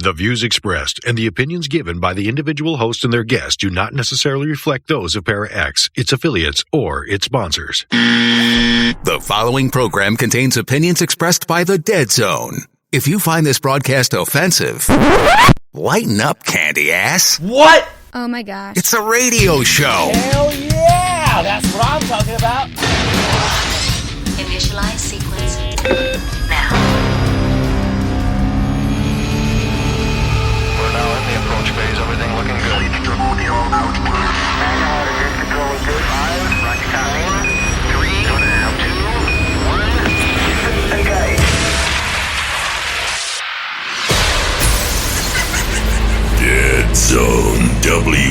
The views expressed and the opinions given by the individual host and their guests do not necessarily reflect those of Para X, its affiliates, or its sponsors. The following program contains opinions expressed by the Dead Zone. If you find this broadcast offensive, lighten up, candy ass. What? Oh my gosh. It's a radio show. Hell yeah! That's what I'm talking about. Initialize sequence now. We're now in the approach phase. Everything looking good. Control good. 5, rocket timing. 3, 2, 1. Engage. Dead Zone WDZRDB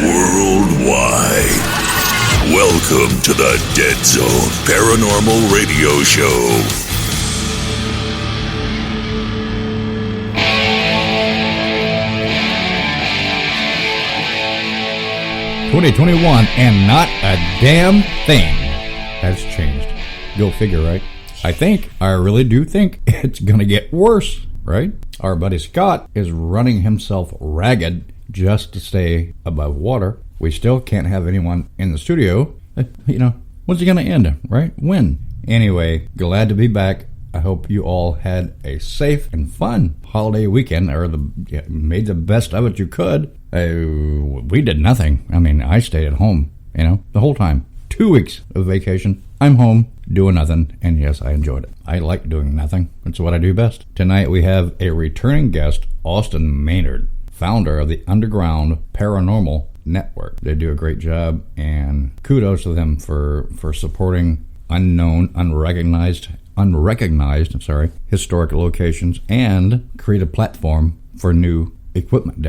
Worldwide. Welcome to the Dead Zone Paranormal Radio Show. ...2021, and not a damn thing has changed. Go figure, right? I really do think it's gonna get worse, right? Our buddy Scott is running himself ragged just to stay above water. We still can't have anyone in the studio. When's it gonna end, right? When? Anyway, glad to be back. I hope you all had a safe and fun holiday weekend, or made the best of it you could. We did nothing. I stayed at home, the whole time. 2 weeks of vacation. I'm home doing nothing, and yes, I enjoyed it. I like doing nothing. It's what I do best. Tonight we have a returning guest, Austin Maynard, founder of the Underground Panormal Network. They do a great job, and kudos to them for supporting unknown, unrecognized, historic locations, and create a platform for new equipment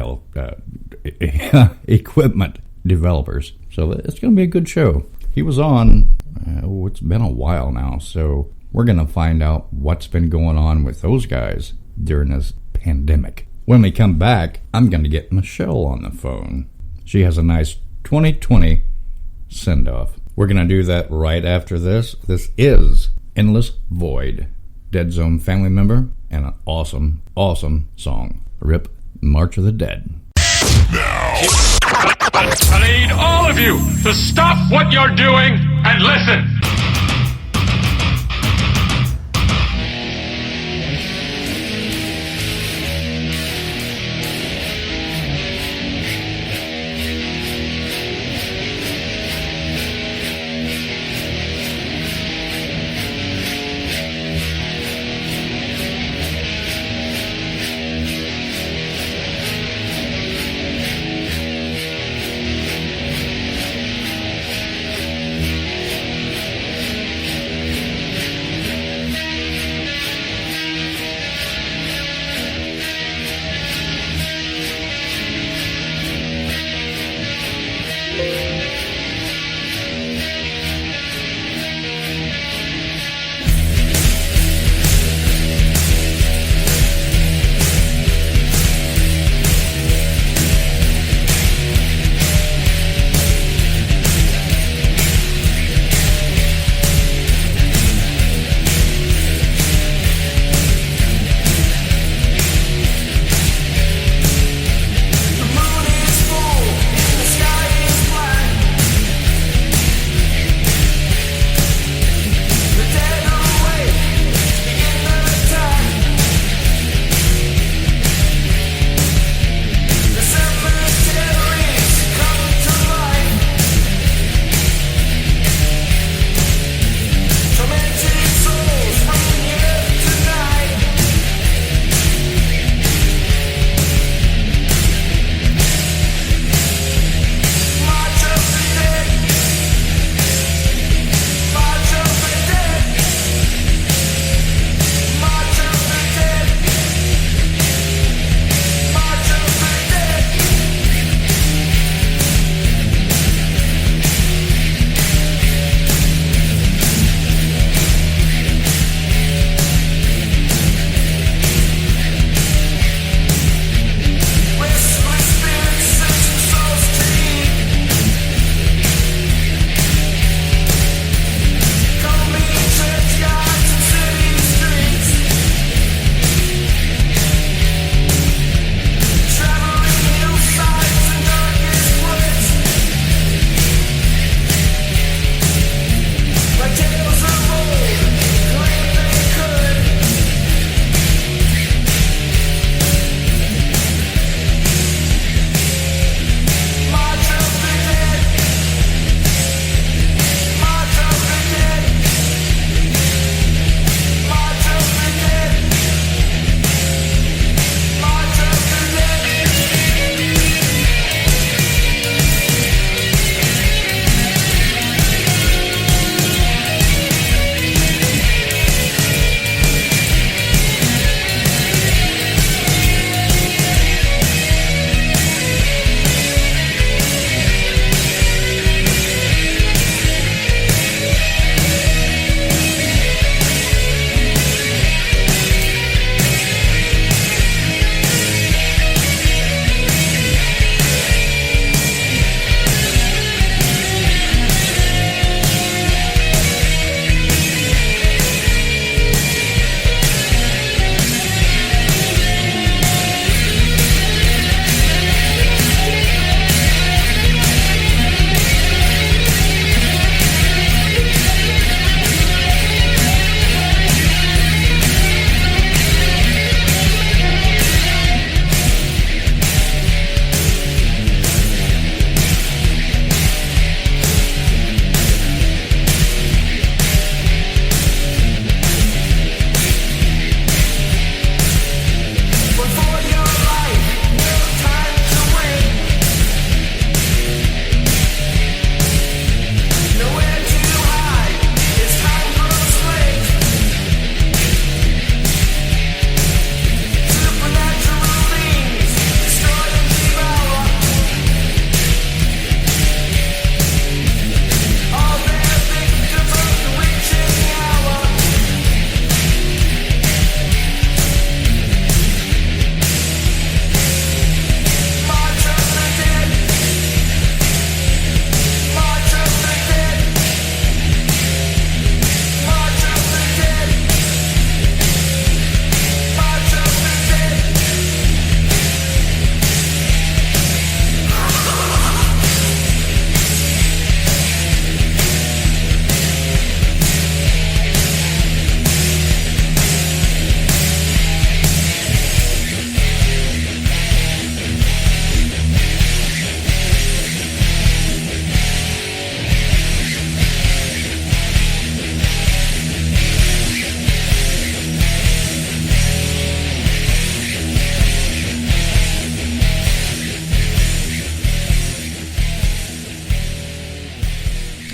developers. So it's going to be a good show. He was on, it's been a while now, so we're going to find out what's been going on with those guys during this pandemic. When we come back, I'm going to get Michelle on the phone. She has a nice 2020 send-off. We're going to do that right after this. This is Endless Void, Dead Zone family member, and an awesome, awesome song. Rip March of the Dead. Now, I need all of you to stop what you're doing and listen.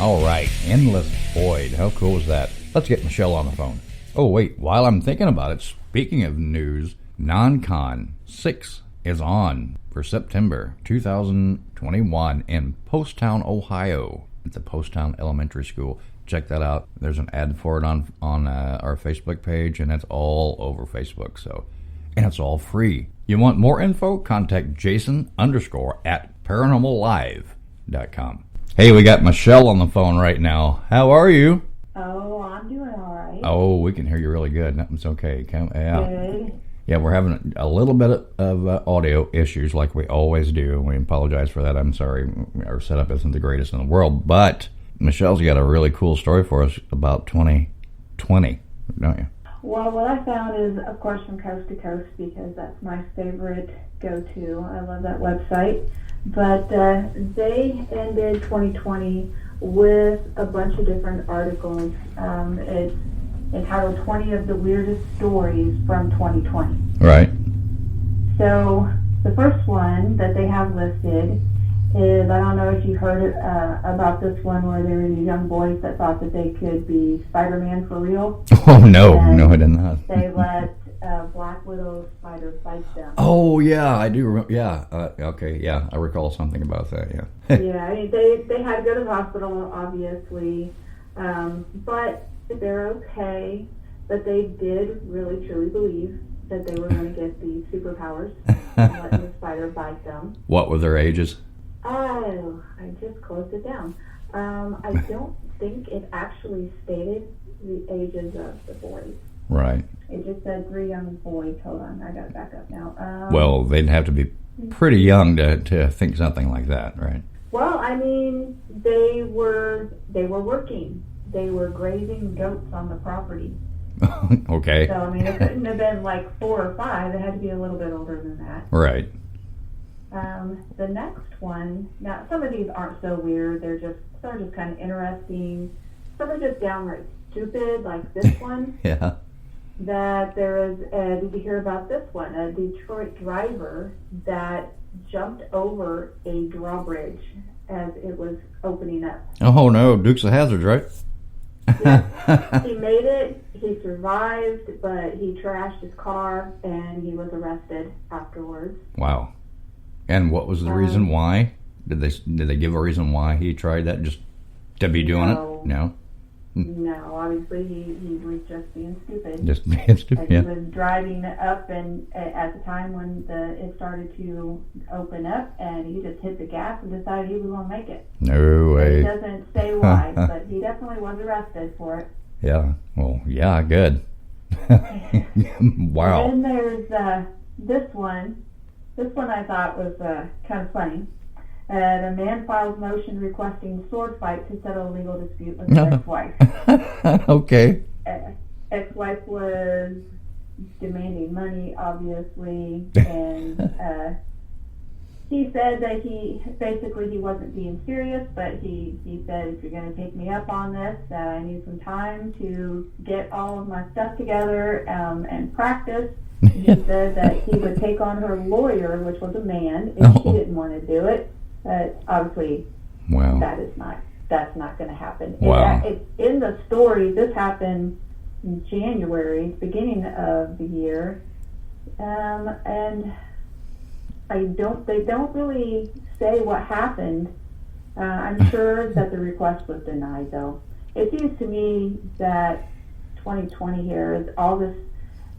All right, Endless Void. How cool is that? Let's get Michelle on the phone. Oh, wait, while I'm thinking about it, speaking of news, NonCon 6 is on for September 2021 in Poasttown, Ohio, at the Poasttown Elementary School. Check that out. There's an ad for it on our Facebook page, and it's all over Facebook. And it's all free. You want more info? Contact Jason _ at paranormallive.com. Hey, we got Michelle on the phone right now. How are you? Oh, I'm doing all right. Oh, we can hear you really good. That's okay. Good. Yeah, we're having a little bit of audio issues like we always do. We apologize for that. I'm sorry. Our setup isn't the greatest in the world, but Michelle's got a really cool story for us about 2020, don't you? Well, what I found is, of course, from Coast to Coast, because that's my favorite go-to. I love that website. But they ended 2020 with a bunch of different articles. It's entitled 20 of the Weirdest Stories from 2020. Right. So the first one that they have listed is, I don't know if you heard about this one, where there were these young boys that thought that they could be Spider-Man for real. Oh, no, I did not. They let Black Widow spider bite them. Oh, yeah, I do. Yeah, okay, yeah, I recall something about that, yeah. Yeah, I mean, they had to go to the hospital, obviously, but they're okay. But they did really, truly believe that they were going to get these superpowers and let the spider bite them. What were their ages? Oh, I just closed it down. I don't think it actually stated the ages of the boys. Right. It just said 3 young boys. Hold on, I got to back up now. Well, they'd have to be pretty young to think something like that, right? Well, I mean, they were working. They were grazing goats on the property. Okay. So, I mean, it couldn't have been like 4 or 5. It had to be a little bit older than that. Right. The next one, now some of these aren't so weird. Some are just kind of interesting. Some are just downright stupid, like this one. Yeah. That there is, did you hear about this one? A Detroit driver that jumped over a drawbridge as it was opening up. Oh, no, Dukes of Hazzard, right? Yeah. He made it, he survived, but he trashed his car and he was arrested afterwards. Wow. And what was the reason why? Did they give a reason why he tried that, just to be doing it? No. No, obviously he was just being stupid. Just being stupid. He was driving up, and at the time when it started to open up, and he just hit the gas and decided he was going to make it. No way. It doesn't say why, but he definitely was arrested for it. Yeah. Well, yeah, good. Wow. And then there's this one. This one I thought was kind of funny. The man files motion requesting sword fight to settle a legal dispute with his ex-wife. Okay. Ex-wife was demanding money, obviously, and he said that he wasn't being serious, but he said, if you're going to take me up on this, I need some time to get all of my stuff together and practice. He said that he would take on her lawyer, which was a man, if she didn't want to do it. But obviously, wow. That's not going to happen. Wow. It's in the story. This happened in January, beginning of the year, and they don't really say what happened. I'm sure that the request was denied, though. It seems to me that 2020 here is all this.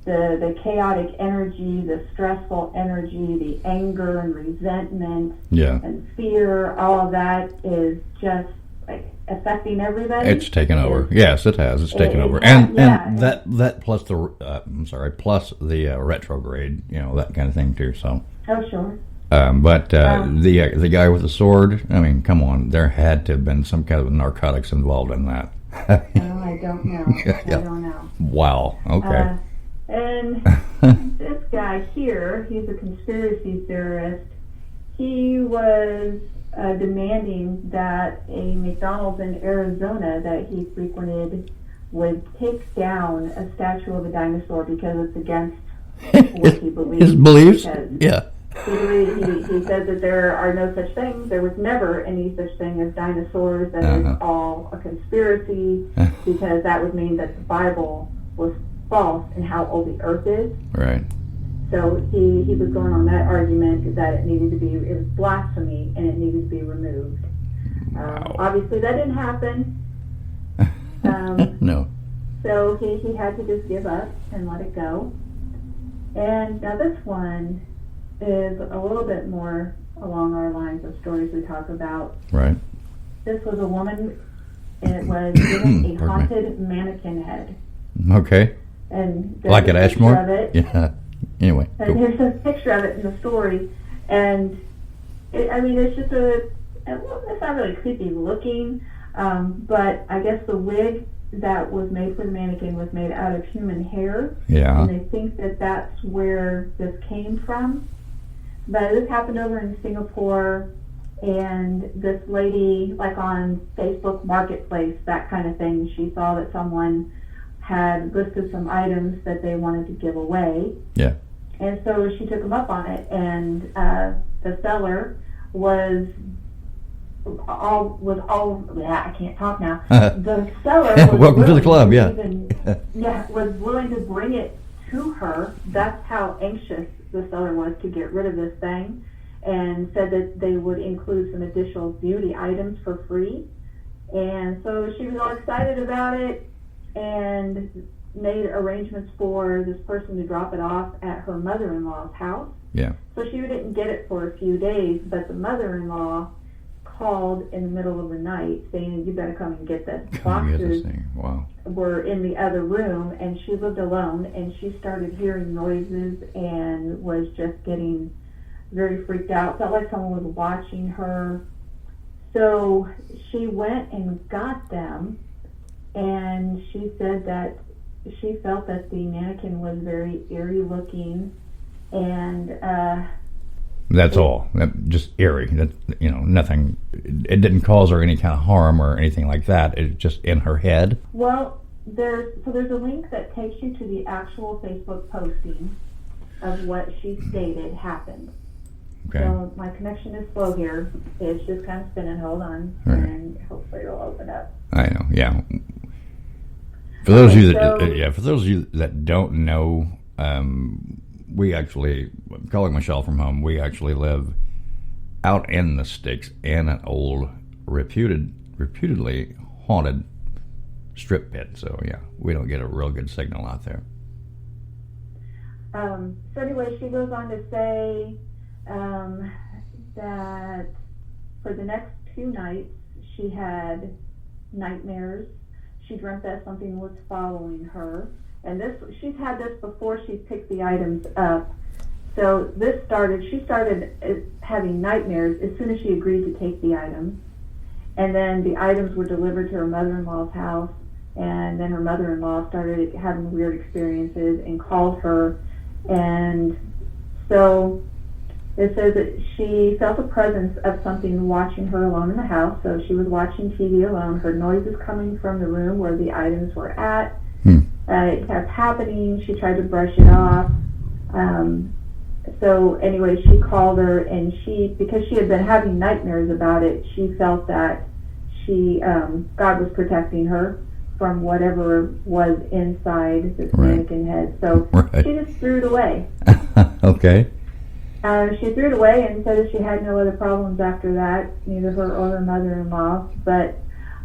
The chaotic energy, the stressful energy, the anger and resentment and fear, all of that is just like affecting everybody. It's taken over. Yes, it has. It's taken over. And that plus the retrograde, that kind of thing too. So. Oh, sure. But the guy with the sword, I mean, come on, there had to have been some kind of narcotics involved in that. I don't know. I don't know. Wow. Okay. And this guy here, he's a conspiracy theorist. He was demanding that a McDonald's in Arizona that he frequented would take down a statue of a dinosaur because it's against what he believes. His beliefs? Yeah. He said that there are no such things. There was never any such thing as dinosaurs. That is all a conspiracy, because that would mean that the Bible was false in how old the Earth is. Right. So he was going on that argument that it was blasphemy and it needed to be removed. Wow. Obviously, that didn't happen. No. So he had to just give up and let it go. And now this one is a little bit more along our lines of stories we talk about. Right. This was a woman, and it was given a haunted mannequin head. Okay. And like at Ashmore? Of it. Yeah. Anyway. And here's a picture of it in the story. And, it's just it's not really creepy looking, but I guess the wig that was made for the mannequin was made out of human hair. Yeah. And they think that that's where this came from. But this happened over in Singapore, and this lady, like on Facebook Marketplace, that kind of thing, she saw that someone had listed some items that they wanted to give away. Yeah. And so she took them up on it, and the seller was I can't talk now. The seller was welcome to the club. was willing to bring it to her. That's how anxious the seller was to get rid of this thing, and said that they would include some additional beauty items for free. And so she was all excited about it and made arrangements for this person to drop it off at her mother-in-law's house. Yeah. So she didn't get it for a few days, but the mother-in-law called in the middle of the night saying, "You better come and get this." Boxes wow. were in the other room, and she lived alone, and she started hearing noises and was just getting very freaked out. Felt like someone was watching her. So she went and got them, and she said that she felt that the mannequin was very eerie looking, and that's all. Just eerie. That, nothing. It didn't cause her any kind of harm or anything like that. It's just in her head. Well, there's a link that takes you to the actual Facebook posting of what she stated happened. Okay. So my connection is slow here. It's just kind of spinning. Hold on, right. And hopefully it'll open up. I know. Yeah. For those of you that don't know, we actually, calling Michelle from home, we actually live out in the sticks in an old, reputedly haunted strip pit. So yeah, we don't get a real good signal out there. So anyway, she goes on to say that for the next 2 nights she had nightmares. She dreamt that something was following her. And she's had this before she picked the items up. So she started having nightmares as soon as she agreed to take the items. And then the items were delivered to her mother-in-law's house. And then her mother-in-law started having weird experiences and called her. And so it says that she felt the presence of something watching her alone in the house. So she was watching TV alone. Heard noises coming from the room where the items were at. It kept happening. She tried to brush it off. So anyway, she called her, and because she had been having nightmares about it, she felt that God was protecting her from whatever was inside this mannequin head. So she just threw it away. Okay. She threw it away and said that she had no other problems after that, neither her or her mother-in-law. But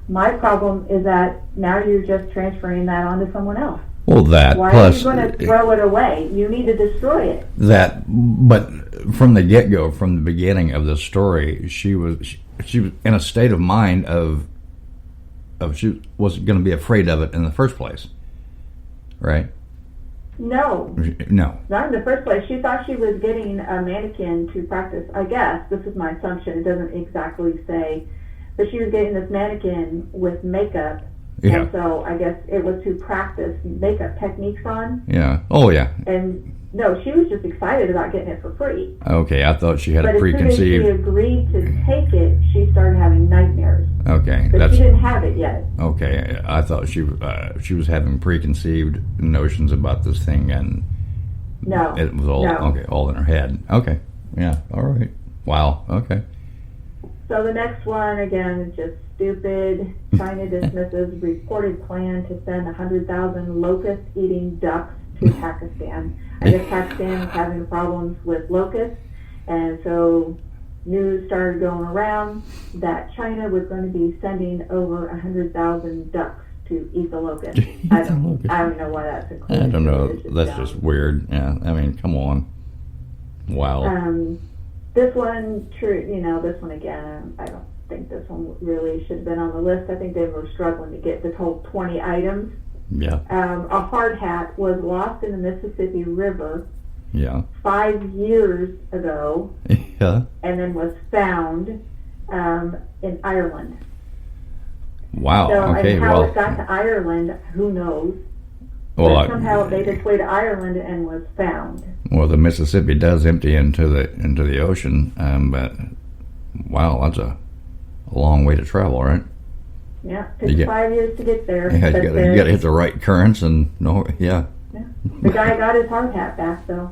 my problem is that now you're just transferring that onto someone else. Well, why are you going to throw it away? You need to destroy it. But from the get-go, from the beginning of the story, she was in a state of mind of she wasn't going to be afraid of it in the first place, right? No. Not in the first place. She thought she was getting a mannequin to practice. I guess this is my assumption. It doesn't exactly say. But she was getting this mannequin with makeup, and so I guess it was to practice makeup techniques on. Yeah. Oh, yeah. And no, she was just excited about getting it for free. Okay, I thought she had a preconceived. But as soon as she agreed to take it, she started having nightmares. Okay, but she didn't have it yet. Okay, I thought she was having preconceived notions about this thing, and no, it was all no. okay, all in her head. Okay, Yeah. All right. Wow. Okay. So the next one, again, is just stupid. China dismisses reported plan to send 100,000 locust-eating ducks to Pakistan. I guess Pakistan is having problems with locusts, and so news started going around that China was going to be sending over 100,000 ducks to eat the locust. I don't know why that's included. I don't know. That's just weird. Yeah. I mean, come on. Wow. This one, this one again, I don't think this one really should have been on the list. I think they were struggling to get this whole 20 items. Yeah. A hard hat was lost in the Mississippi River. Yeah. 5 years ago. Yeah. And then was found in Ireland. Wow. So, Okay. and how it got to Ireland, who knows? Well, but somehow it made its way to Ireland and was found. Well, the Mississippi does empty into the ocean, but wow, that's a long way to travel, right? Yeah, it took 5 years to get there. Yeah, you got to hit the right currents and yeah. The guy got his hard hat back, though.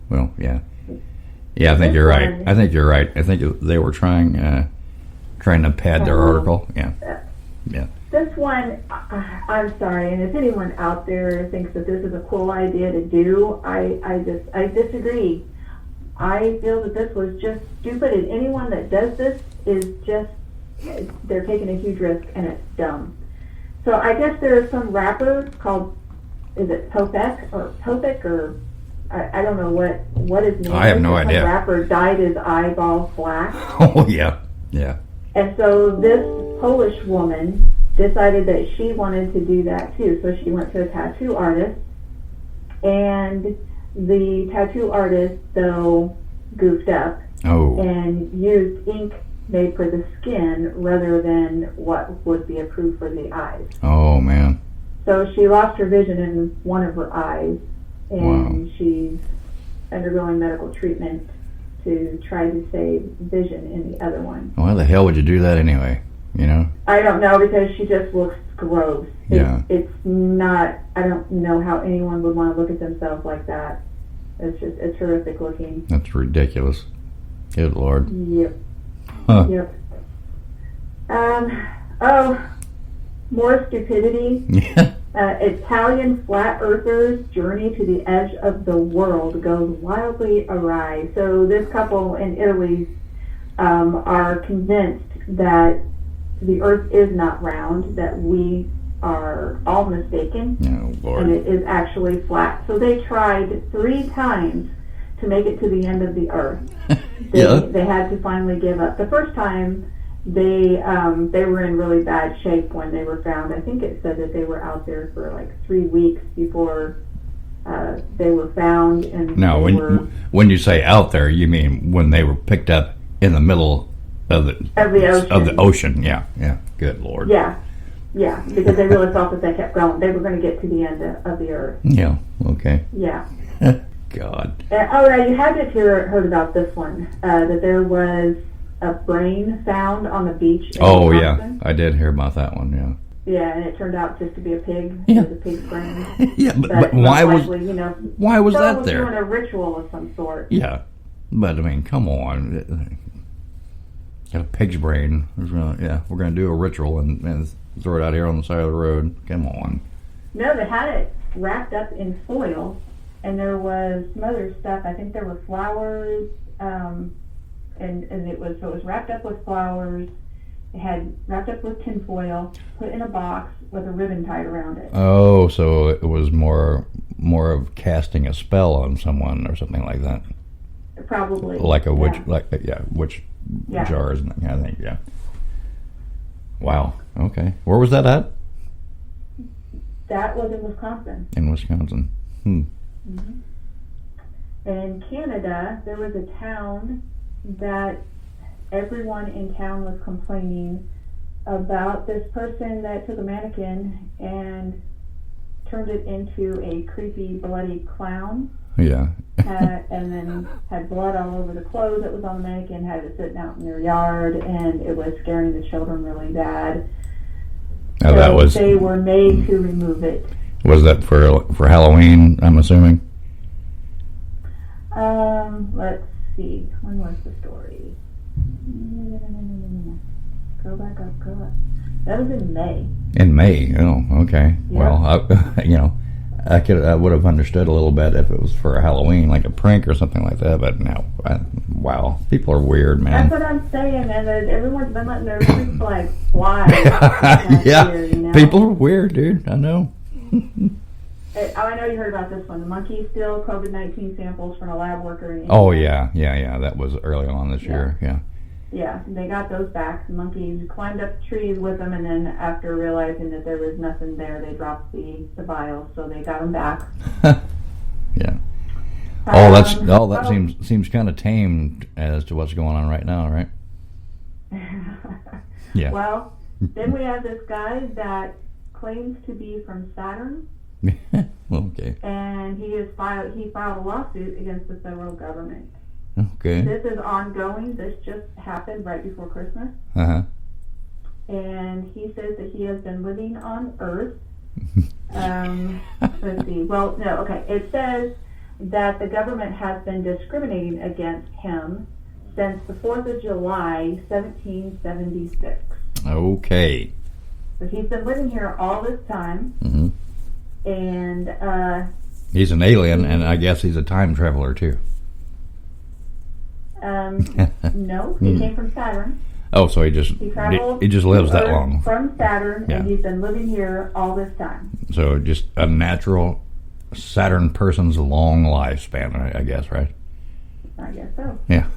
Well, yeah. Yeah, I think you're right. I think you're right. I think they were trying to pad their article. Yeah. Yeah. This one, I'm sorry, and if anyone out there thinks that this is a cool idea to do, I disagree. I feel that this was just stupid, and anyone that does this is just, they're taking a huge risk, and it's dumb. So I guess there is some rapper called, is it Popek, or I don't know what his name is. I have no idea. Some rapper dyed his eyeballs black. Oh, yeah. Yeah. And so this Polish woman decided that she wanted to do that too. So she went to a tattoo artist, and the tattoo artist, though, goofed up and used ink made for the skin rather than what would be approved for the eyes. Oh, man. So she lost her vision in one of her eyes, and she's undergoing medical treatment to try to save vision in the other one. Why the hell would you do that anyway? You know? I don't know, because she just looks gross. It's not, I don't know how anyone would want to look at themselves like that. It's horrific looking. That's ridiculous. Good Lord. Yep. Huh. Yep. More stupidity. Yeah. Italian flat earthers' journey to the edge of the world goes wildly awry. So this couple in Italy are convinced that the earth is not round, that we are all mistaken, and it is actually flat. So they tried 3 times to make it to the end of the earth. They had to finally give up. The first time, they were in really bad shape when they were found. I think it said that they were out there for like 3 weeks before they were found. And now, when you say out there, you mean when they were picked up in the middle of the ocean. Yeah. Good Lord. Yeah, because they really felt that they kept going. They were going to get to the end of the earth. Yeah. Okay. Yeah. God. You had to heard about this one. That there was a brain found on the beach. In Austin. I did hear about that one. Yeah. Yeah, and it turned out just to be a pig. Yeah. It was a pig's brain. Yeah, but why was that there? Doing a ritual of some sort. Yeah, but I mean, come on. Got a pig's brain. We're going to do a ritual and throw it out here on the side of the road. Come on. No, they had it wrapped up in foil, and there was some other stuff. I think there were flowers, and it was wrapped up with flowers. It had wrapped up with tinfoil, put in a box with a ribbon tied around it. Oh, so it was more of casting a spell on someone or something like that. Probably. Like a witch, witch jars and that kind of thing. Yeah. Wow. Okay. Where was that at? That was in Wisconsin. In Wisconsin. Mm-hmm. And in Canada, there was a town that everyone in town was complaining about this person that took a mannequin and turned it into a creepy, bloody clown. Yeah. And then had blood all over the clothes that was on the mannequin, had it sitting out in their yard, and it was scaring the children really bad. They were made to remove it. Was that for Halloween, I'm assuming? Let's see. When was the story? Go back up. That was in May. In May. Oh, okay. Yeah. Well, I would have understood a little bit if it was for Halloween, like a prank or something like that. But no, wow, people are weird, man. That's what I'm saying, and everyone's been letting their freak flag fly. Yeah, here, people are weird, dude. I know. I know you heard about this one. The monkeys steal COVID-19 samples from a lab worker in India. Oh yeah. That was early on this year. Yeah. Yeah, they got those back. The monkeys climbed up trees with them, and then after realizing that there was nothing there, they dropped the vials, so they got them back. Yeah. That seems kind of tamed as to what's going on right now, right? Yeah. Well, then we have this guy that claims to be from Saturn. Okay. And he filed a lawsuit against the federal government. Okay. This is ongoing. This just happened right before Christmas. Uh-huh. And he says that he has been living on Earth. Let's see. Well, no, okay. It says that the government has been discriminating against him since the 4th of July, 1776. Okay. So he's been living here all this time. Mm-hmm. And he's an alien, and I guess he's a time traveler too. No, he came from Saturn. Oh, so he just lives that long. From Saturn, and he's been living here all this time. So just a natural Saturn person's long lifespan, I guess, right? I guess so. Yeah.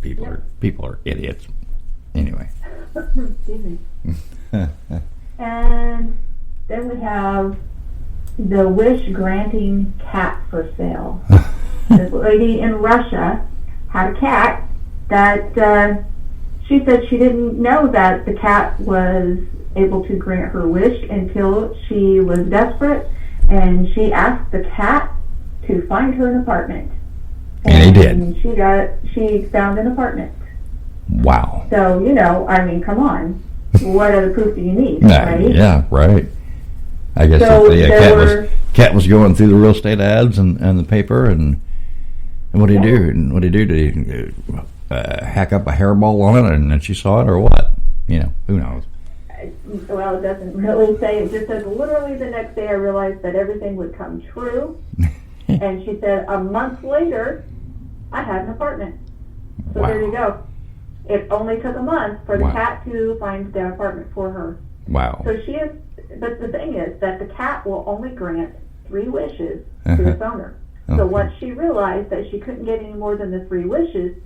People are idiots. Anyway. Excuse me. And then we have the wish granting cat for sale. This lady in Russia had a cat that she said she didn't know that the cat was able to grant her wish until she was desperate, and she asked the cat to find her an apartment. And he did. She found an apartment. Wow. So, come on. What other proof do you need, right? Yeah, right. I guess so the cat was going through the real estate ads and the paper, and what did he do? And what did he do? Did he hack up a hairball on it, and then she saw it, or what? Who knows? Well, it doesn't really say. It just says literally the next day I realized that everything would come true. And she said a month later, I had an apartment. So There you go. It only took a month for the cat to find the apartment for her. Wow. So but the thing is that the cat will only grant 3 wishes to its owner. So once she realized that she couldn't get any more than the 3 wishes,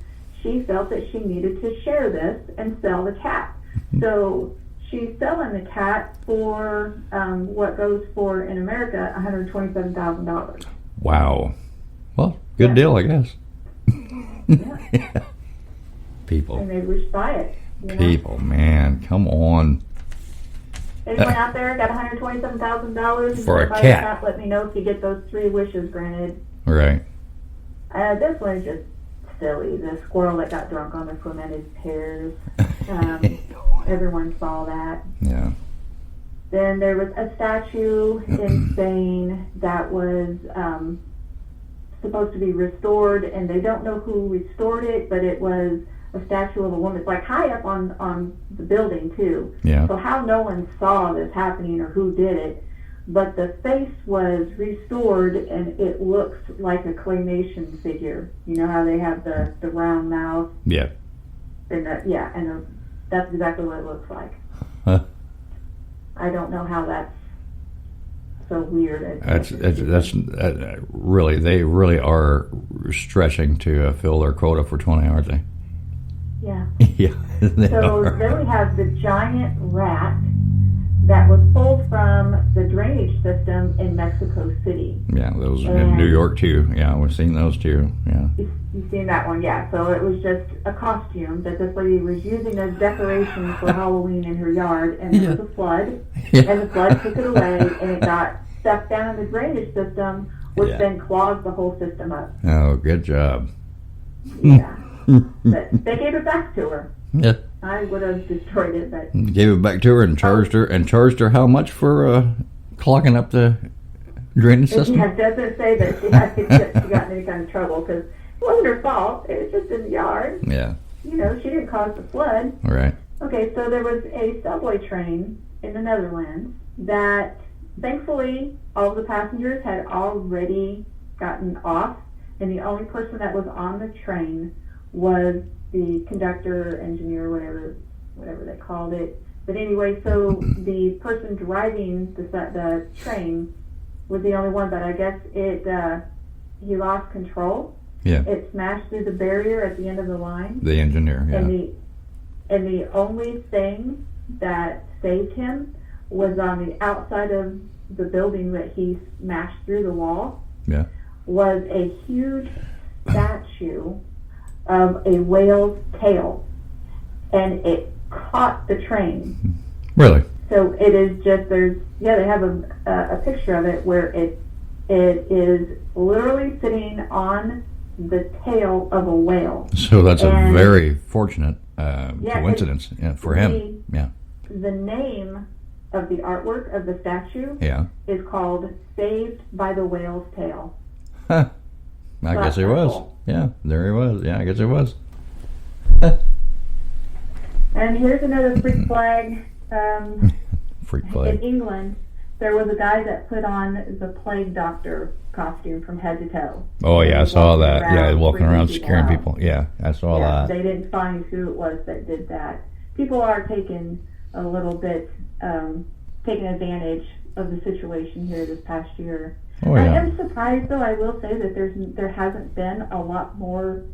she felt that she needed to share this and sell the cat. So she's selling the cat for what goes for, in America, $127,000. Wow. Well, good deal, I guess. Yeah. People. And maybe we should buy it. People, man, come on. Anyone out there got $127,000 for a cat? Let me know if you get those 3 wishes granted. Right. This one is just silly. The squirrel that got drunk on the fermented pears. Everyone saw that. Yeah. Then there was a statue in Spain that was supposed to be restored, and they don't know who restored it, but it was a statue of a woman. It's like high up on the building too. Yeah. So how no one saw this happening or who did it, but the face was restored and it looks like a claymation figure. You know how they have the round mouth? Yeah. And that's exactly what it looks like. Huh. I don't know how that's so weird. That's really, they really are stretching to fill their quota for 20, aren't they? Yeah. Yeah. So then we have the giant rat that was pulled from the drainage system in Mexico City. Yeah, those in New York too. Yeah, we've seen those too. Yeah. You've seen that one, yeah. So it was just a costume that this lady was using as decoration for Halloween in her yard, and there was a flood, and the flood took it away, and it got stuck down in the drainage system, which then clogged the whole system up. Oh, good job. Yeah. But they gave it back to her. Yeah. I would have destroyed it, but gave it back to her and charged her how much for clogging up the drainage system? Yeah, it doesn't say that she got in any kind of trouble, because it her fault. It was just in the yard. Yeah. You know, she didn't cause the flood. Right. Okay, so there was a subway train in the Netherlands that, thankfully, all of the passengers had already gotten off, and the only person that was on the train was the conductor, engineer, whatever they called it. But anyway, so the person driving the train was the only one, but I guess he lost control. Yeah. It smashed through the barrier at the end of the line. The engineer, yeah. And the only thing that saved him was on the outside of the building that he smashed through the wall. Yeah. Was a huge statue of a whale's tail, and it caught the train. Really? So it is just they have a picture of it where it is literally sitting on the tail of a whale. So that's a very fortunate coincidence for him. Yeah. The name of the artwork of the statue is called "Saved by the Whale's Tail." Huh. I guess it was. Cool. Yeah, there he was. Yeah, I guess it was. And here's another freak flag. Freak flag. In England, there was a guy that put on the plague doctor costume from head to toe. Oh, yeah, I saw that. Yeah, walking around scaring people. Yeah, I saw that. They didn't find who it was that did that. People are taking a little bit, taking advantage of the situation here this past year. Oh, yeah. I am surprised, though, I will say that there hasn't been a lot more,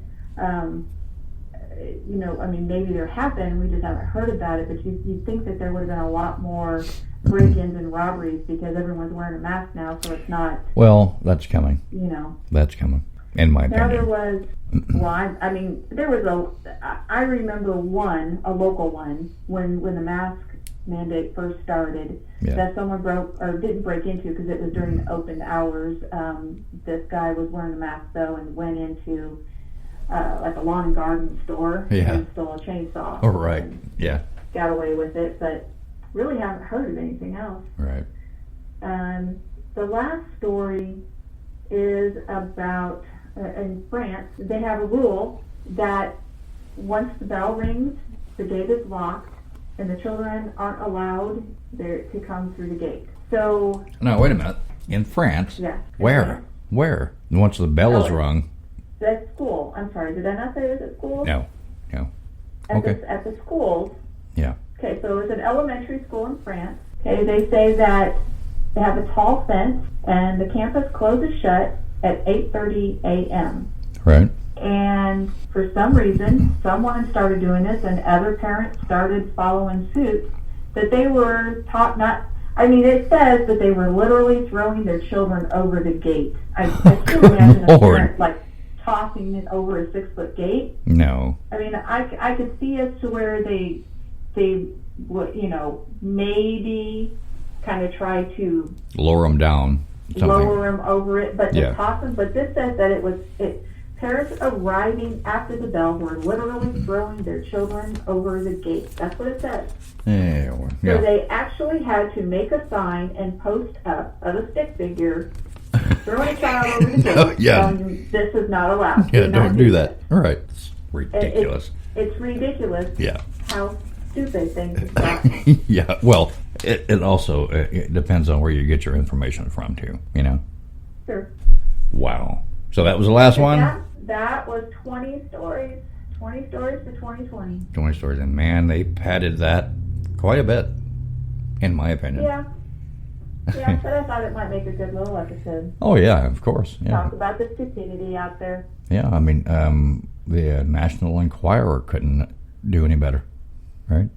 maybe there have been, we just haven't heard about it, but you'd think that there would have been a lot more break-ins and robberies because everyone's wearing a mask now, so it's not... Well, that's coming. That's coming, in my opinion. Now there was, I remember a local one, when the mask mandate first started, that someone didn't break into because it was during open hours. This guy was wearing a mask, though, and went into... like a lawn and garden store and stole a chainsaw. Oh, right. Yeah. Got away with it, but really haven't heard of anything else. Right. The last story is about, in France, they have a rule that once the bell rings, the gate is locked, and the children aren't allowed to come through the gate. So... No, wait a minute. In France? Yeah. Where? Where? Once the bell is rung... At school. I'm sorry. Did I not say it was at school? No. At the schools. Yeah. Okay, so it's an elementary school in France. Okay, they say that they have a tall fence and the campus closes shut at 8:30 a.m. Right. And for some reason, someone started doing this and other parents started following suit, that they were taught not... it says that they were literally throwing their children over the gate. I can't imagine a parent, tossing it over a 6-foot gate. No. I could see as to where they would, maybe kind of try to lower them down, lower them over it, but to toss them. But this says that parents arriving after the bell were literally throwing their children over the gate. That's what it says. Yeah. So they actually had to make a sign and post up of a stick figure throwing a child over the gate, telling them this is not allowed. Yeah, don't do that. All right. It's ridiculous. It's ridiculous. Yeah. How stupid things are. Yeah, well, it also it depends on where you get your information from, too, Sure. Wow. So that was the last one? That was 20 stories. 20 stories for 2020. 20 stories. And, man, they padded that quite a bit, in my opinion. Yeah. Yeah, but I thought it might make a good little episode. Oh, yeah, of course. Yeah. Talk about the stupidity out there. Yeah, the National Enquirer couldn't do any better, right?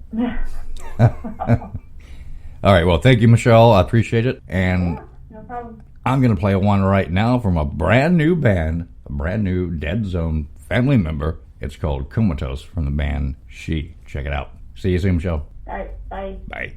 All right, well, thank you, Michelle. I appreciate it. And no problem. I'm going to play one right now from a brand new band, a brand new Dead Zone family member. It's called Comatose from the band She. Check it out. See you soon, Michelle. All right, bye. Bye.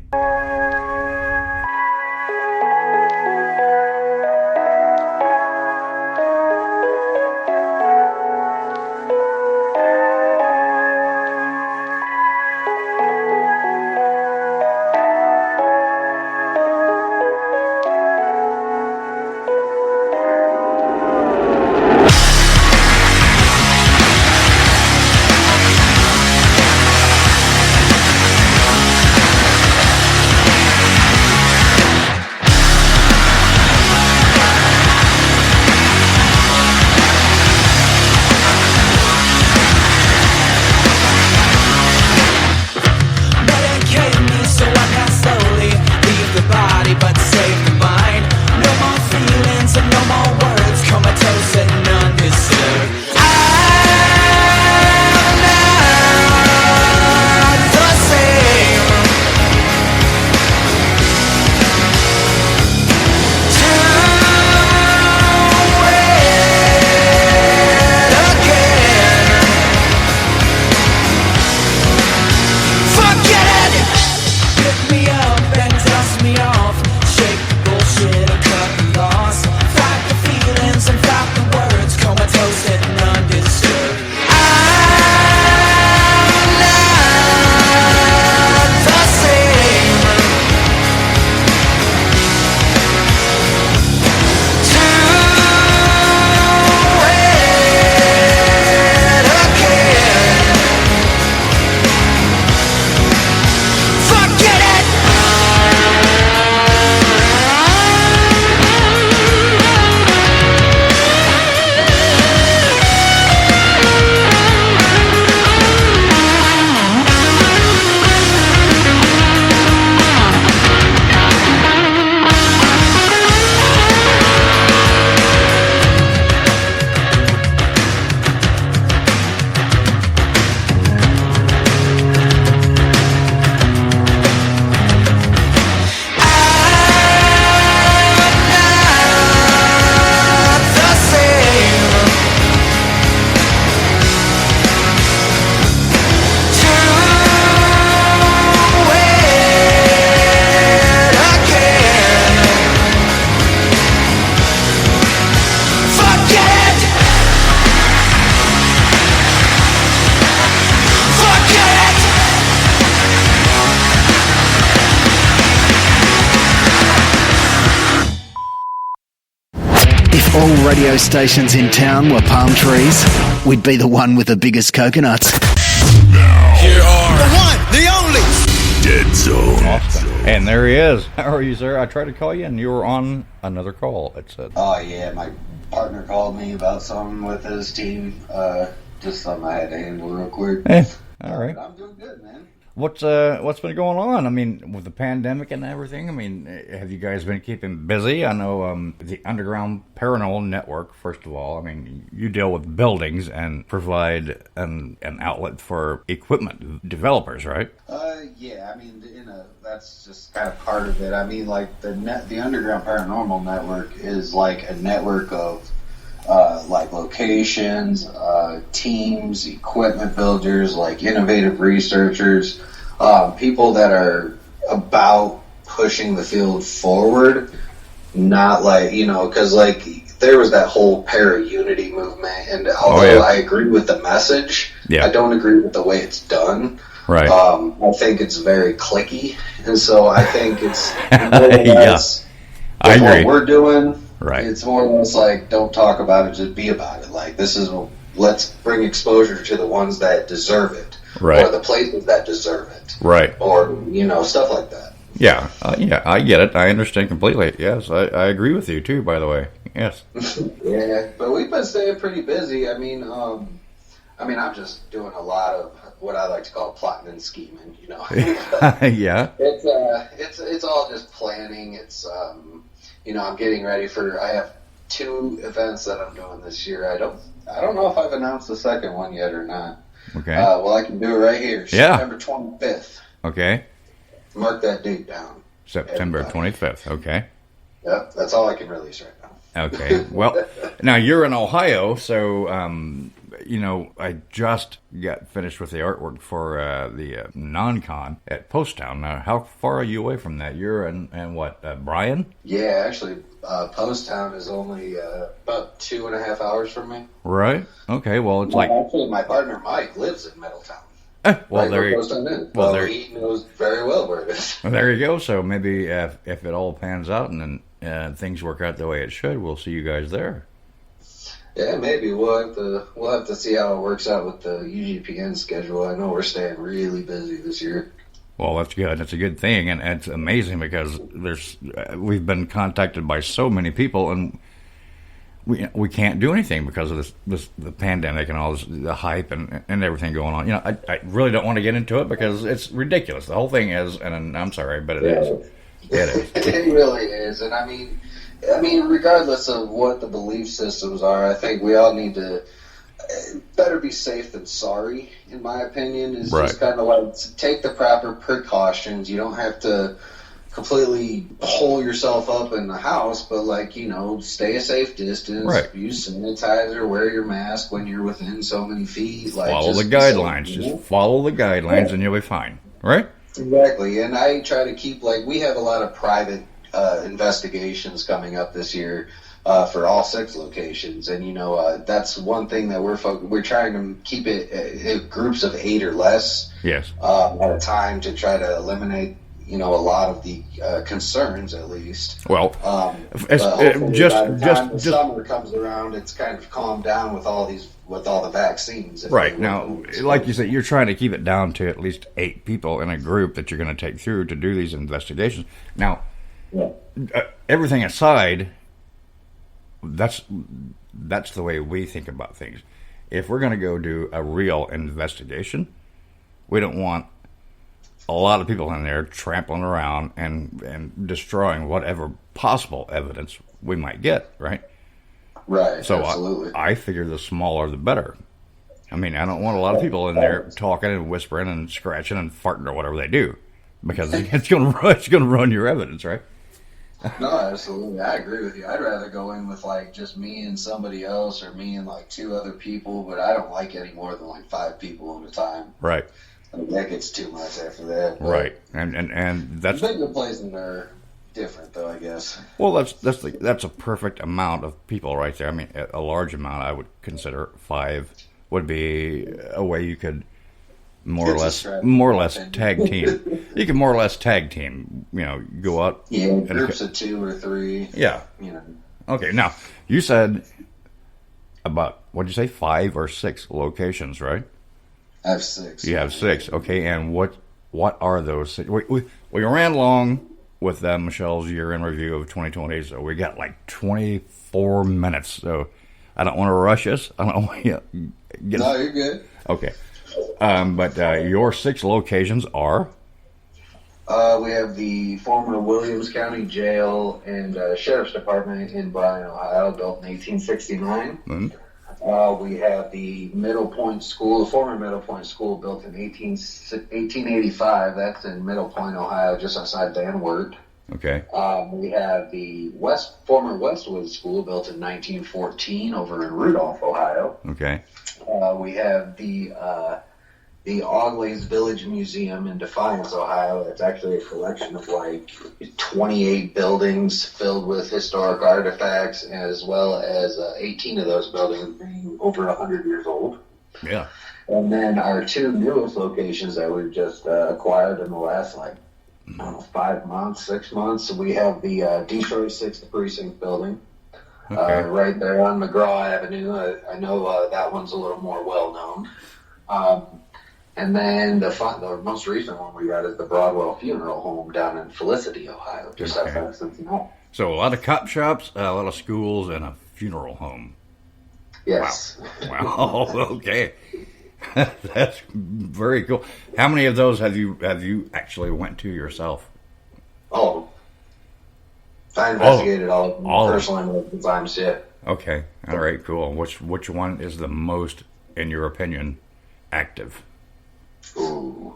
all radio stations in town were palm trees, we'd be the one with the biggest coconuts. Here are the one, the only Dead Zone. Awesome. And there he is. How are you, sir? I tried to call you, and you were on another call, it said. Oh, yeah, my partner called me about something with his team. Just something I had to handle real quick. All right. I'm doing good, man. What's been going on? I mean, with the pandemic and everything, I mean, have you guys been keeping busy? I know the Underground Panormal Network, first of all, I mean, you deal with buildings and provide an outlet for equipment developers, right? Yeah, I mean, that's just kind of part of it. I mean, like, the Underground Paranormal Network is like a network of like locations, teams, equipment builders, like innovative researchers, people that are about pushing the field forward, not like, because like there was that whole para-unity movement, and although I agree with the message, I don't agree with the way it's done. Right. I think it's very cliquey, and so I think it's I agree. What we're doing. Right. It's more or less like, don't talk about it, just be about it. Like, let's bring exposure to the ones that deserve it. Right. Or the places that deserve it. Right. Or, stuff like that. Yeah. Yeah, I get it. I understand completely. Yes, I agree with you, too, by the way. Yes. Yeah, but we've been staying pretty busy. I mean, I'm just doing a lot of what I like to call plotting and scheming, Yeah. It's all just planning. It's, I'm getting ready I have 2 events that I'm doing this year. I don't know if I've announced the second one yet or not. Okay. Well, I can do it right here. Yeah. September 25th. Okay. Mark that date down. September 25th. Okay. Yep, that's all I can release right now. Okay. Well, now you're in Ohio, so I just got finished with the artwork for the non-con at Post Town. Now, how far are you away from that? You're in what, Bryan? Yeah, actually, Post Town is only about 2.5 hours from me. Right. Okay. Well, it's like actually my partner Mike lives in Middletown. Well, right he knows very well where it is. Well, there you go. So maybe if it all pans out and then things work out the way it should, we'll see you guys there. Yeah, maybe we'll have to see how it works out with the UGPN schedule. I know we're staying really busy this year. Well, that's good. That's a good thing, and it's amazing because we've been contacted by so many people, and we can't do anything because of the pandemic and all this, the hype and everything going on. I really don't want to get into it because it's ridiculous. The whole thing is, and I'm sorry, but it is. It is. It really is, and I mean, regardless of what the belief systems are, I think we all need to better be safe than sorry, in my opinion. Is just kind of like take the proper precautions. You don't have to completely hole yourself up in the house, but stay a safe distance, use sanitizer, wear your mask when you're within so many feet. Follow the guidelines. Just follow the guidelines and you'll be fine. Right? Exactly. And I try to keep, we have a lot of private investigations coming up this year for all 6 locations, and that's one thing that we're trying to keep it groups of 8 or less at a time to try to eliminate a lot of the concerns, at least. Well, just summer comes around, it's kind of calmed down with all the vaccines. Right now, like you said, you're trying to keep it down to at least 8 people in a group that you're going to take through to do these investigations. Now, everything aside, that's the way we think about things. If we're going to go do a real investigation, we don't want a lot of people in there trampling around and destroying whatever possible evidence we might get, right? Right, so absolutely. I figure the smaller the better. I mean, I don't want a lot of people in there talking and whispering and scratching and farting or whatever they do, because it's going to ruin your evidence, right? No, absolutely. I agree with you. I'd rather go in with just me and somebody else, or me and 2 other people, but I don't like any more than 5 people at a time. Right. That gets too much after that. Right. And that's bigger places are different, though, I guess. Well, that's a perfect amount of people right there. I mean, a large amount. I would consider 5 would be a way you could more or less tag team. You can more or less tag team. Go out. Yeah, groups of 2 or 3. Yeah. Okay, now, you said about, what'd you say, 5 or 6 locations, right? I have 6. You have 6, okay, and what are those? We ran long with Michelle's year-end review of 2020, so we got like 24 minutes, so I don't want to rush us. I don't want to get No, you're good. Okay. But your 6 locations are? We have the former Williams County Jail and Sheriff's Department in Bryan, Ohio, built in 1869. Mm-hmm. We have the Middle Point School, the former Middle Point School, built in 1885. That's in Middle Point, Ohio, just outside Van Wert. Okay. We have the former Westwood School, built in 1914, over in Rudolph, Ohio. Okay. We have the Augleys Village Museum in Defiance, Ohio. It's actually a collection of like 28 buildings filled with historic artifacts, as well as 18 of those buildings being over 100 years old. Yeah. And then our 2 newest locations that we've just acquired in the last, like, I don't know, 5 months, 6 months. We have the Detroit 6th Precinct building. Okay. Right there on McGraw Avenue. I know that one's a little more well-known. And then the most recent one we got is the Broadwell Funeral Home down in Felicity, Ohio, just outside of Cincinnati. So a lot of cop shops, a lot of schools, and a funeral home. Yes. Wow. Okay. That's very cool. How many of those have you actually went to yourself? Oh, I investigated all of them personally multiple times. Yeah. Okay. All right. Cool. Which one is the most, in your opinion, active? Ooh,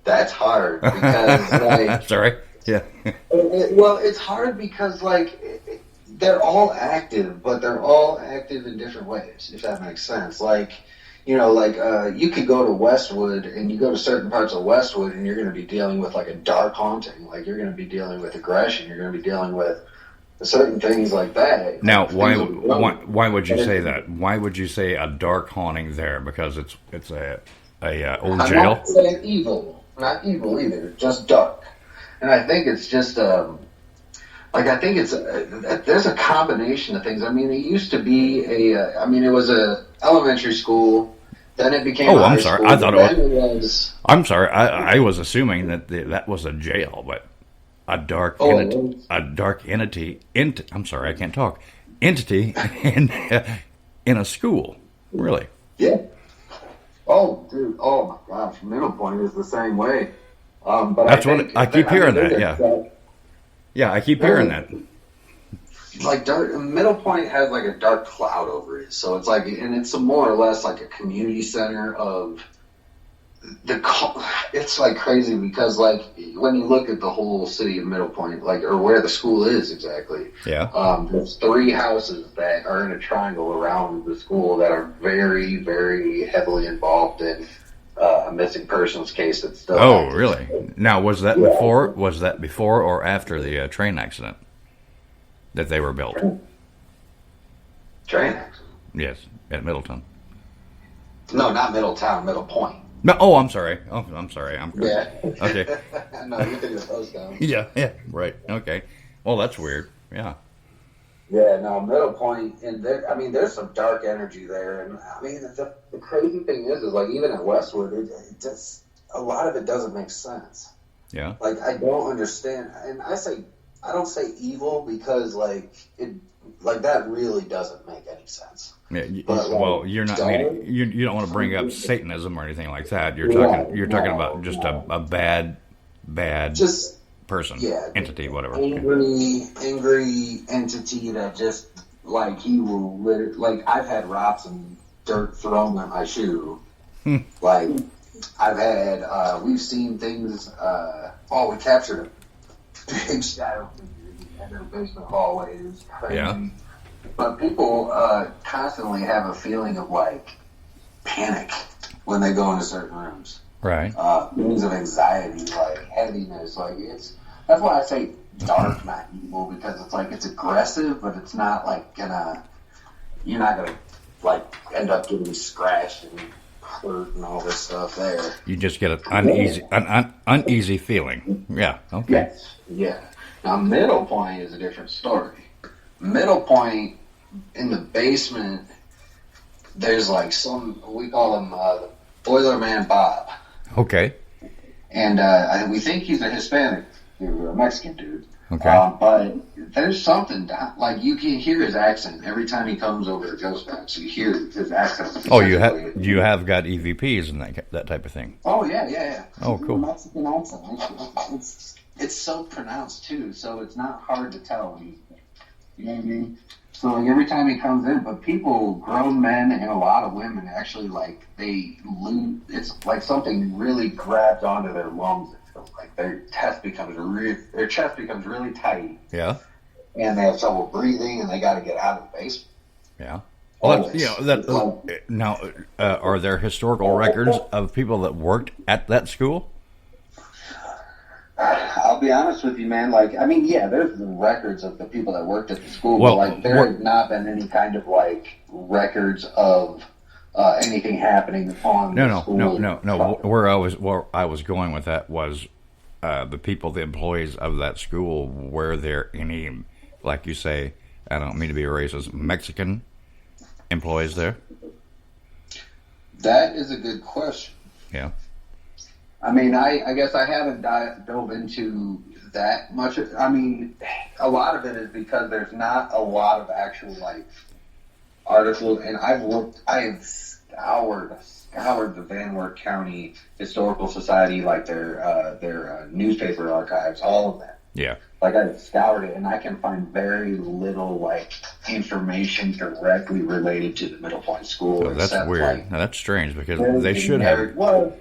that's hard because like. Sorry. Yeah. Well, it's hard because like they're all active, but they're all active in different ways. If that makes sense, like. You know, like, you could go to Westwood, and you go to certain parts of Westwood, and you're going to be dealing with, like, a dark haunting. Like, you're going to be dealing with aggression. You're going to be dealing with certain things like that. Now, why would you say that? Why would you say a dark haunting there? Because it's a old jail? I'm not saying evil. Not evil either. Just dark. And I think it's just, I think it's, there's a combination of things. I mean, it used to be it was a elementary school. Then it became. Oh, I'm sorry. School. I thought it was. I'm sorry. I was assuming that was a jail, but a dark entity. I'm sorry, I can't talk. Entity in a school. Really? Yeah. Oh, dude. Oh my gosh. Middle Point is the same way. But that's what I keep hearing. That. Yeah. Yeah, I keep hearing that. Like Middle Point has like a dark cloud over it, so it's like, and it's more or less like a community center of it's like crazy because like when you look at the whole city of Middle Point, like, or where the school is exactly, there's 3 houses that are in a triangle around the school that are very, very heavily involved in a missing persons case that's still. Oh, really? Now, was that before? Was that before or after the train accident that they were built? Train accident? Yes, at Middleton. No, not Middletown. Middle Point. No. Oh, I'm sorry. Yeah. Okay. No, you think it's those down. Yeah. Right. Okay. Well, that's weird. Yeah. Yeah, no, Middle Point, and there's some dark energy there, and I mean, the crazy thing is like even at Westwood, it just a lot of it doesn't make sense. Yeah. Like I don't understand, and I don't say evil because like that really doesn't make any sense. Yeah. Well, you're not meaning you don't want to bring up Satanism or anything like that. You're talking about just a bad just. Person, entity, whatever. Angry entity that just, like, he will like, I've had rocks and dirt thrown at my shoe. Like, I've had, we've seen things, we captured a big shadow figure in their basement hallway. It was crazy. Yeah. But people constantly have a feeling of, like, panic when they go into certain rooms. Right. Feelings of anxiety, like heaviness, like that's why I say dark, not evil, because it's like it's aggressive, but it's not like you're not gonna like end up getting scratched and hurt and all this stuff there. You just get an uneasy feeling. Yeah. Okay. Yes. Yeah. Now, Middle Point is a different story. Middle Point, in the basement, there's like we call him Boiler Man Bob. Okay. And we think he's a Hispanic dude or a Mexican dude. Okay. But there's something, like you can hear his accent every time he comes over to Ghost Box. You hear his accent. Oh, you have got EVPs and that type of thing. Oh, yeah. Oh, cool. Mexican accent. It's so pronounced, too, so it's not hard to tell. You know what I mean? So like every time he comes in, but people, grown men and a lot of women, actually they lose. It's like something really grabs onto their lungs. Like their chest becomes really tight. Yeah. And they have trouble breathing, and they got to get out of the basement. Yeah. Well, now, are there historical records of people that worked at that school? I'll be honest with you, man. There's the records of the people that worked at the school, but there has not been any kind of records of anything happening on the school. No. Where I was going with that was the people, the employees of that school. Were there any, like you say, I don't mean to be a racist, Mexican employees there? That is a good question. Yeah. I mean, I guess I haven't dove into that much. I mean, a lot of it is because there's not a lot of actual articles, and I've scoured the Van Wert County Historical Society, their newspaper archives, all of that. Yeah. I've scoured it, and I can find very little information directly related to the Middle Point School. So that's weird. Now, that's strange because they should have. Well,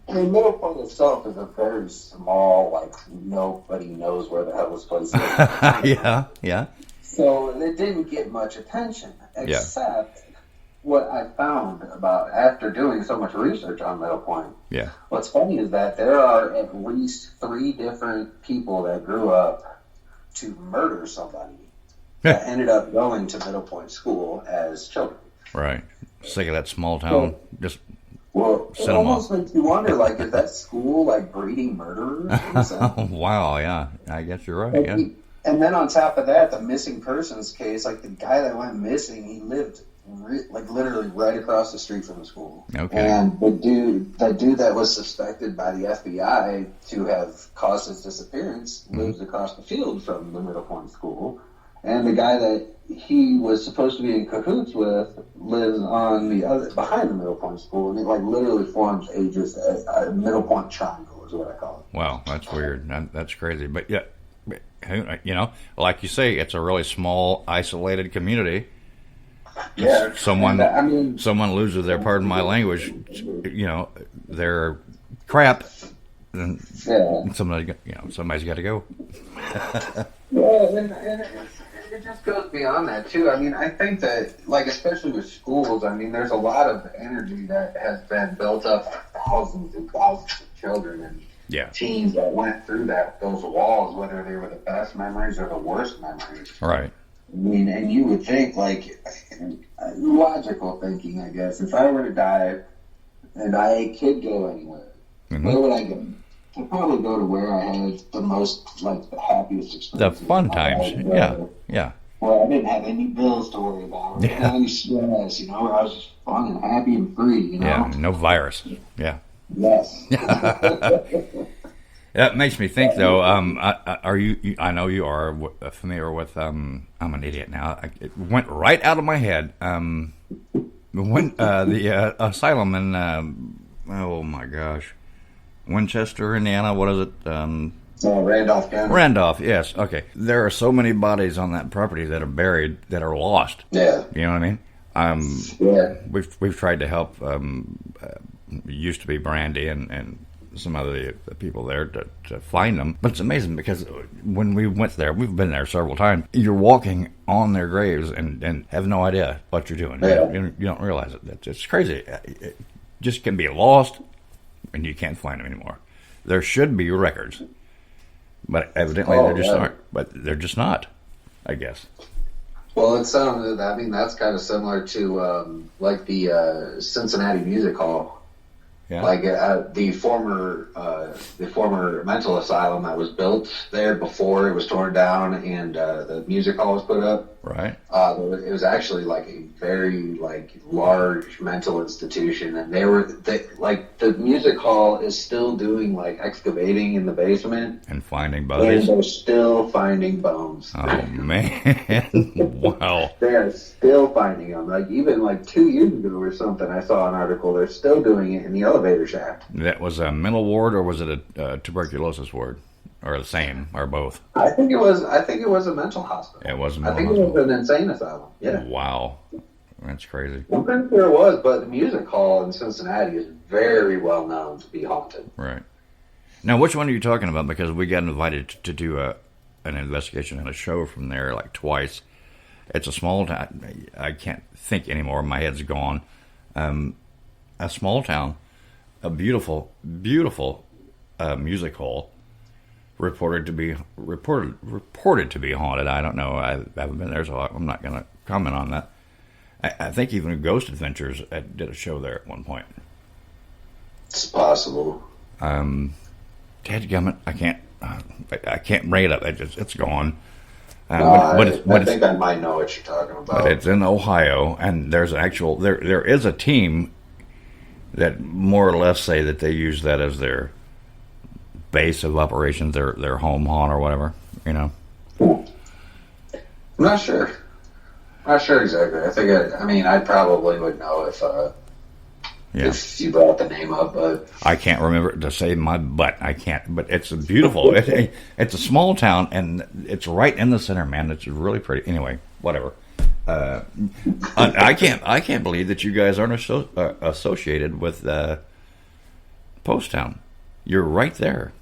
I mean, Middle Point itself is a very small, nobody knows where the hell this place is. Yeah. So it didn't get much attention, except what I found about after doing so much research on Middle Point. Yeah. What's funny is that there are at least 3 different people that grew up to murder somebody that ended up going to Middle Point School as children. Right. Sick of that small town. Well, it almost makes you wonder, is that school, breeding murderers? Wow, yeah. I guess you're right, yeah. And then on top of that, the missing persons case, the guy that went missing, he lived, literally right across the street from the school. Okay. And the dude that was suspected by the FBI to have caused his disappearance lives across the field from the Middle Point School. And the guy that he was supposed to be in cahoots with lives on behind the Middle Point School, and it literally forms a Middle Point triangle is what I call it. Wow, that's weird. That's crazy. But yeah, like you say, it's a really small, isolated community. Yeah, someone loses their, pardon my language, their crap, then somebody's got to go. It just goes beyond that, too. I mean, I think that, especially with schools, there's a lot of energy that has been built up by thousands and thousands of children and teens that went through those walls, whether they were the best memories or the worst memories. Right. I mean, and you would think, logical thinking, I guess, if I were to die and I could go anywhere, where would I go? I'd probably go to where I had the most, the happiest experience. The fun times, yeah. Well, I didn't have any bills to worry about. I didn't have any stress, where I was just fun and happy and free, Yeah, no virus. Yeah. Yes. That makes me think, though. Are you? I know you are familiar with. I'm an idiot now. It went right out of my head. When the asylum in oh my gosh, Winchester, Indiana. What is it? Randolph County. Randolph, yes. Okay. There are so many bodies on that property that are buried that are lost. Yeah. You know what I mean? We've tried to help. Used to be Brandy and some other people there to find them. But it's amazing because when we went there, we've been there several times. You're walking on their graves and have no idea what you're doing. Yeah. You don't realize it. It's crazy. It just can be lost and you can't find them anymore. There should be records. But evidently there just aren't. But they're just not, I guess. Well, it sounded, that's kind of similar to, the Cincinnati Music Hall. Yeah. Like the former mental asylum that was built there before it was torn down and the music hall was put up. Right. It was actually like a very large mental institution, and the music hall is still doing excavating in the basement and finding bodies. And they're still finding bones. Oh man! Wow. They are still finding them. Even 2 years ago or something, I saw an article. They're still doing it in the elevator shaft. That was a mental ward, or was it a tuberculosis ward, or the same, or both? I think it was a mental hospital. It was a I mental think hospital. it was an insane asylum. Yeah. Wow, that's crazy. I'm pretty sure it was, but the music hall in Cincinnati is very well known to be haunted. Right. Now, which one are you talking about? Because we got invited to do an investigation and a show from there twice. It's a small town. I can't think anymore. My head's gone. A small town, a beautiful, beautiful music hall, reported to be haunted. I don't know. I haven't been there, so I'm not going to comment on that. I think even Ghost Adventures did a show there at one point. It's possible. Dadgummit, I can't bring it up. It's gone. I think I might know what you're talking about. But it's in Ohio, and there's there is a team that more or less say that they use that as their base of operations, their home haunt or whatever, I'm not sure. Not sure exactly. I probably would know if you brought the name up, but I can't remember to save my butt. I can't. But it's beautiful. It's a small town, and it's right in the center, man. It's really pretty. Anyway, whatever. I can't believe that you guys aren't associated with Post Town. You're right there.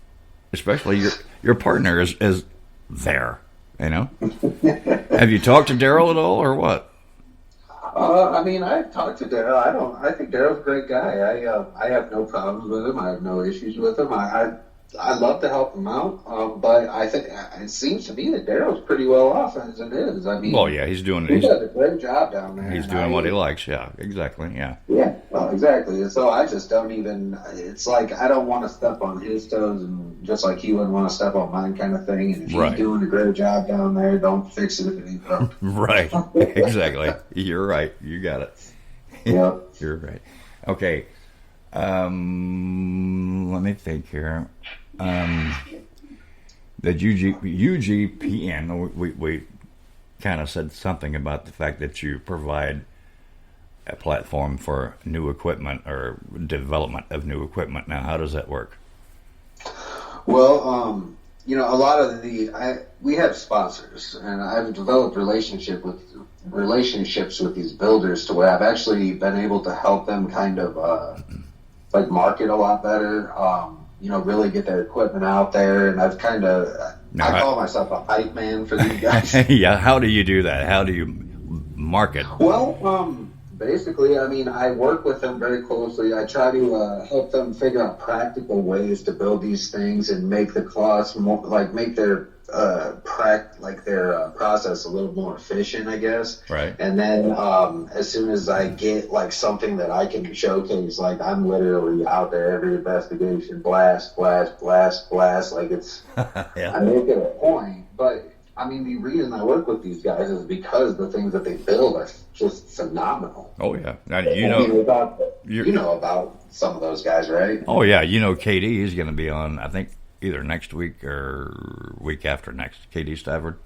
Especially your partner is there. You know. Have you talked to Daryl at all, or what? I've talked to Daryl. I think Daryl's a great guy. I have no problems with him. I have no issues with him. I love to help him out. But I think it seems to me that Daryl's pretty well off as it is. Well, yeah, he does a great job down there. He's doing what he likes. Yeah, exactly. Yeah. Yeah. Well, exactly. And so I just don't even. It's like I don't want to step on his toes, and just like he wouldn't want to step on mine, kind of thing. And if he's doing a great job down there, don't fix it if it ain't broke. Right. Exactly. You're right. You got it. Yeah. You're right. Okay. Let me think here. The UGPN, we kind of said something about the fact that you provide a platform for new equipment or development of new equipment. Now, how does that work? Well, a lot of we have sponsors, and I've developed relationships with these builders to where I've actually been able to help them kind of market a lot better. Really get their equipment out there, and I've kind of I call myself a hype man for these guys. Yeah, how do you do that? How do you market? Well, basically, I work with them very closely. I try to help them figure out practical ways to build these things and make the costs more, make their process a little more efficient, I guess. Right. And then as soon as I get something that I can showcase, I'm literally out there every investigation, blast. It's yeah. I make it a point, but. The reason I work with these guys is because the things that they build are just phenomenal. Oh, yeah. Now, you know about some of those guys, right? Oh, yeah. KD is going to be on, I think, either next week or week after next. KD Stafford.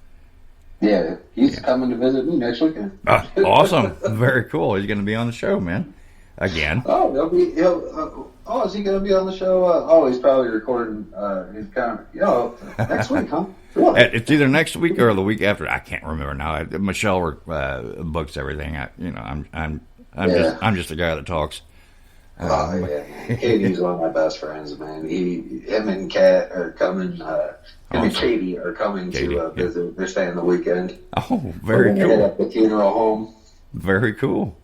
Yeah, he's coming to visit me next weekend. Awesome. Very cool. He's going to be on the show, man. Again. Oh, is he going to be on the show? He's probably recording. He's kind of, next week, huh? What? It's either next week or the week after. I can't remember now. Michelle books everything. I'm just a guy that talks. Katie's one of my best friends, man. Him and Kat are coming. And Katie are coming to visit. Yeah. They're staying the weekend. Oh, very cool. Head up the funeral home. Very cool.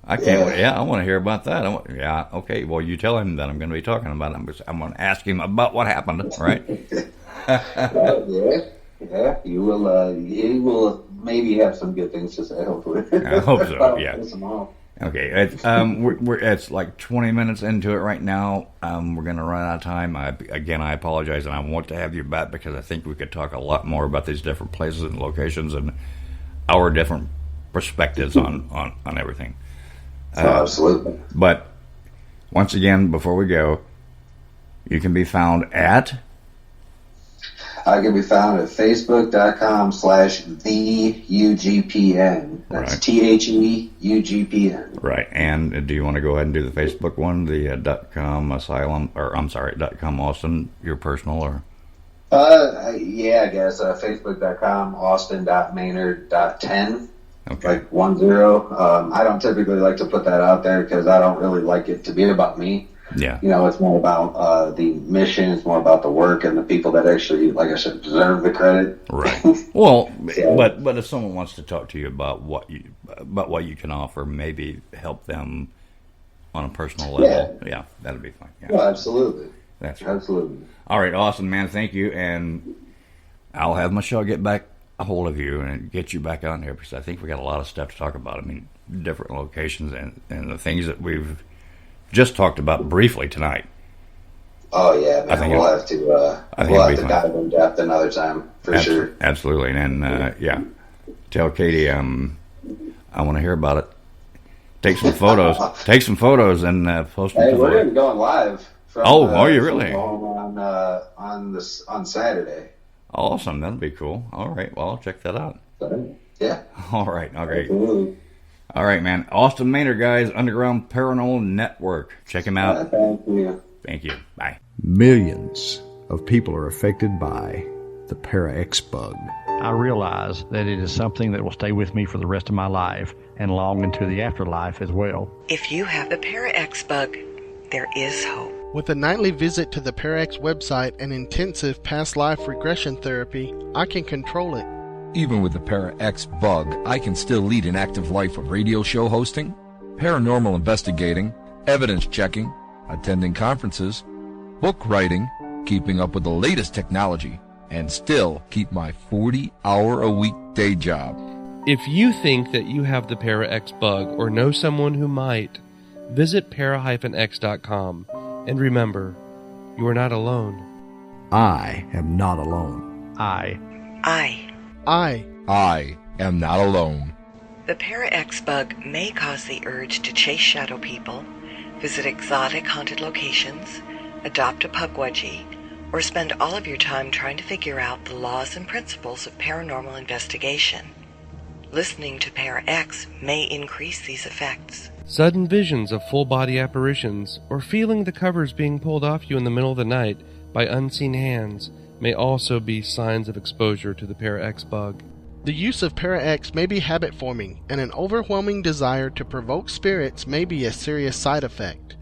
I can't. Yeah, I want to hear about that. Okay. Well, you tell him that I'm going to be talking about it. I'm going to ask him about what happened. Right. Yeah. You will. He will maybe have some good things to say. Hopefully. I hope so. Yeah. Okay, it's like 20 minutes into it right now. We're going to run out of time. I apologize, and I want to have you back because I think we could talk a lot more about these different places and locations and our different perspectives on everything. Absolutely. But once again, before we go, you can be found at... I can be found at facebook.com/theUGPN. That's THEUGPN. Right. And do you want to go ahead and do the Facebook one, the .com asylum, or I'm sorry, .com Austin, your personal, or? Yeah, I guess facebook.com austin.maynard.10. Okay. Like 10. I don't typically like to put that out there because I don't really like it to be about me. Yeah. You know, it's more about the mission. It's more about the work and the people that actually, like I said, deserve the credit. Right. Well, but if someone wants to talk to you about what you can offer, maybe help them on a personal level. Yeah, that'd be fine. Yeah. Well, absolutely. That's right. Absolutely. All right, awesome, man. Thank you, and I'll have Michelle get back a hold of you and get you back on here because I think we got a lot of stuff to talk about. I mean, different locations and the things that we've just talked about briefly tonight. Oh yeah, man. We'll have to dive in depth another time for sure. Absolutely, and yeah, tell Katie I want to hear about it. Take some photos. And post them. Hey, we're going to be going live. Are you really? On Saturday. Awesome, that'll be cool. All right, well, I'll check that out. Yeah. All right, okay. Absolutely. All right, man. Austin Maynard, guys, Underground Panormal Network. Check him out. Thank you. Thank you. Bye. Millions of people are affected by the Para-X bug. I realize that it is something that will stay with me for the rest of my life and long into the afterlife as well. If you have the Para-X bug, there is hope. With a nightly visit to the Para-X website and intensive past life regression therapy, I can control it. Even with the Para-X bug, I can still lead an active life of radio show hosting, paranormal investigating, evidence checking, attending conferences, book writing, keeping up with the latest technology, and still keep my 40-hour-a-week day job. If you think that you have the Para-X bug or know someone who might, visit para-x.com. And remember, you are not alone. I am not alone. I am not alone. The Para-X bug may cause the urge to chase shadow people, visit exotic haunted locations, adopt a Pukwudgie, or spend all of your time trying to figure out the laws and principles of paranormal investigation. Listening to Para-X may increase these effects. Sudden visions of full-body apparitions, or feeling the covers being pulled off you in the middle of the night by unseen hands, may also be signs of exposure to the Para-X bug. The use of Para-X may be habit-forming, and an overwhelming desire to provoke spirits may be a serious side effect.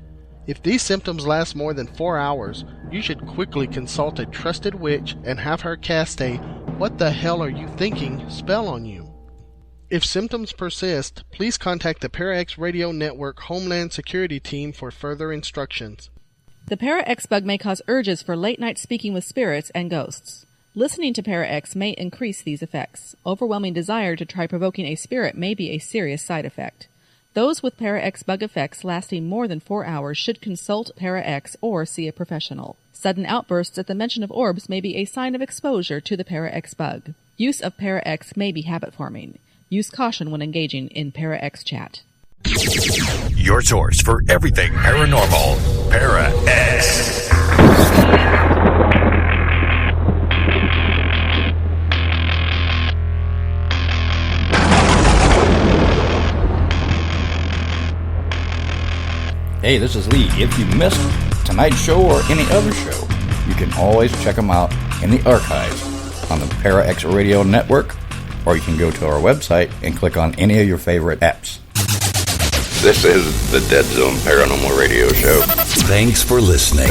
If these symptoms last more than 4 hours, you should quickly consult a trusted witch and have her cast a "What the hell are you thinking?" spell on you. If symptoms persist, please contact the Para-X Radio Network Homeland Security Team for further instructions. The Para-X bug may cause urges for late-night speaking with spirits and ghosts. Listening to Para-X may increase these effects. Overwhelming desire to try provoking a spirit may be a serious side effect. Those with Para-X bug effects lasting more than 4 hours should consult Para-X or see a professional. Sudden outbursts at the mention of orbs may be a sign of exposure to the Para-X bug. Use of Para-X may be habit-forming. Use caution when engaging in Para-X chat. Your source for everything paranormal. Para-X. Hey, this is Lee. If you missed tonight's show or any other show, you can always check them out in the archives on the Para-X Radio Network, or you can go to our website and click on any of your favorite apps. This is the Dead Zone Paranormal Radio Show. Thanks for listening.